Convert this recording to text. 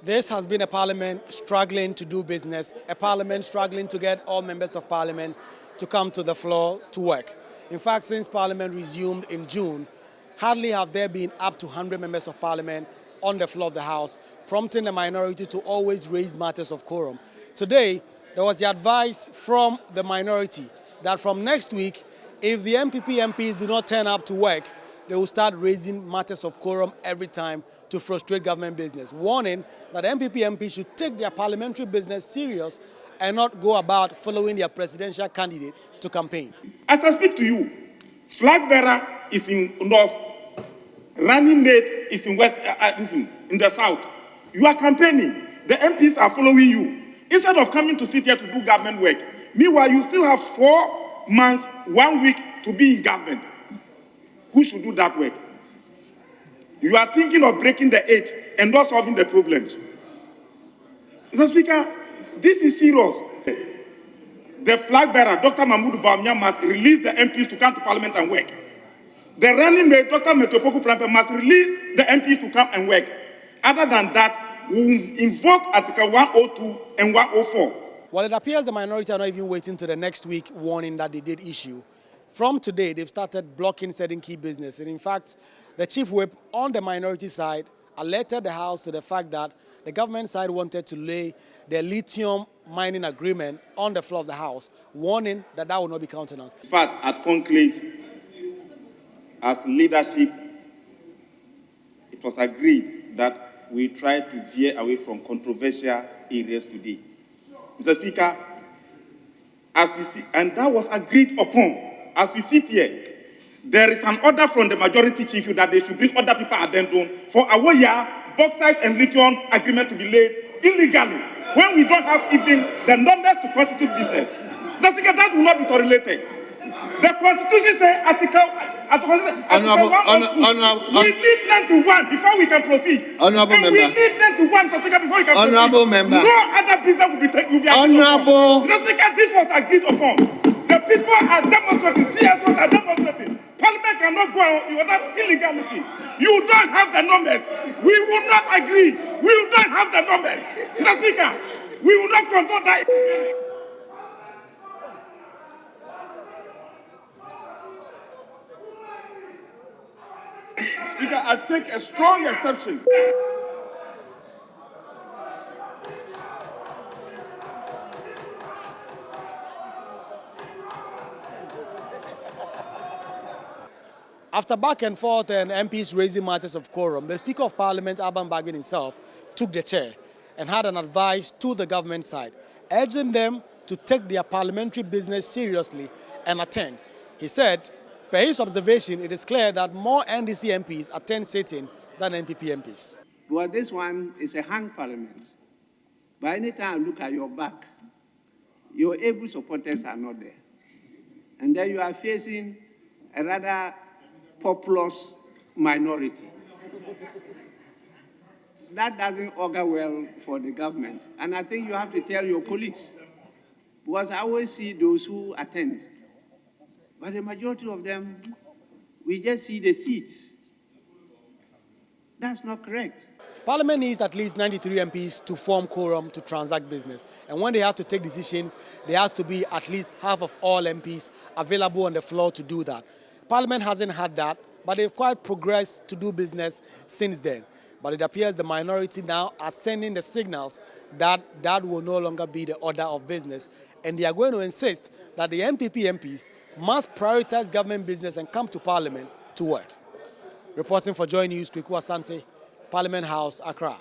This has been a parliament struggling to do business, a parliament struggling to get all members of parliament to come to the floor to work. In fact, since parliament resumed in June, hardly have there been up to 100 members of parliament on the floor of the House, prompting the minority to always raise matters of quorum. Today, there was the advice from the minority that from next week, if the MPP MPs do not turn up to work, they will start raising matters of quorum every time to frustrate government business, warning that MPP MPs should take their parliamentary business serious and not go about following their presidential candidate to campaign. As I speak to you, flag bearer is in north, running mate is in west, in the south. You are campaigning. The MPs are following you. Instead of coming to sit here to do government work, meanwhile you still have 4 months, 1 week to be in government. Who should do that work? You are thinking of breaking the 8 and not solving the problems. Mr. Speaker, this is serious. The flag bearer, Dr. Mahmoud Bawumia, must release the MPs to come to Parliament and work. The running mate, Dr. Metopoku Prampe, must release the MPs to come and work. Other than that, we will invoke Article 102 and 104. Well, it appears the minority are not even waiting to the next week warning that they did issue. From today, they've started blocking certain key business. And in fact, the chief whip on the minority side alerted the House to the fact that the government side wanted to lay the lithium mining agreement on the floor of the House, warning that that will not be countenanced. In fact, at conclave, as leadership, it was agreed that we try to veer away from controversial areas today. Mr. Speaker, as we see, and that was agreed upon. As we sit here, there is an order from the majority chief that they should bring other people addendum for our year, bauxite and lithium agreement to be laid illegally when we don't have even the numbers to constitute business. That will not be correlated. The Constitution says Article 102. We need them to one before we can proceed. Honorable member. We need them to one before we can proceed. Honorable member. No other business will be taken. Honorable. This was agreed upon. The people are demonstrating. CSOs are demonstrating. Parliament cannot go on without illegality. You don't have the numbers. We will not agree. We don't have the numbers. Mr. Speaker, we will not condone that. Speaker, I take a strong exception. After back and forth and MPs raising matters of quorum, the Speaker of Parliament, Alban Bagbin himself, took the chair and had an advice to the government side, urging them to take their parliamentary business seriously and attend. He said, per his observation, it is clear that more NDC MPs attend sitting than NPP MPs. Well, this one is a hung parliament. By any time I look at your back, your able supporters are not there. And then you are facing a rather populous minority. That doesn't augur well for the government. And I think you have to tell your colleagues, because I always see those who attend. But the majority of them, we just see the seats. That's not correct. Parliament needs at least 93 MPs to form quorum to transact business. And when they have to take decisions, there has to be at least half of all MPs available on the floor to do that. Parliament hasn't had that, but they've quite progressed to do business since then. But it appears the minority now are sending the signals that that will no longer be the order of business. And they are going to insist that the NPP MPs must prioritize government business and come to Parliament to work. Reporting for Joy News, Kweku Asante, Parliament House, Accra.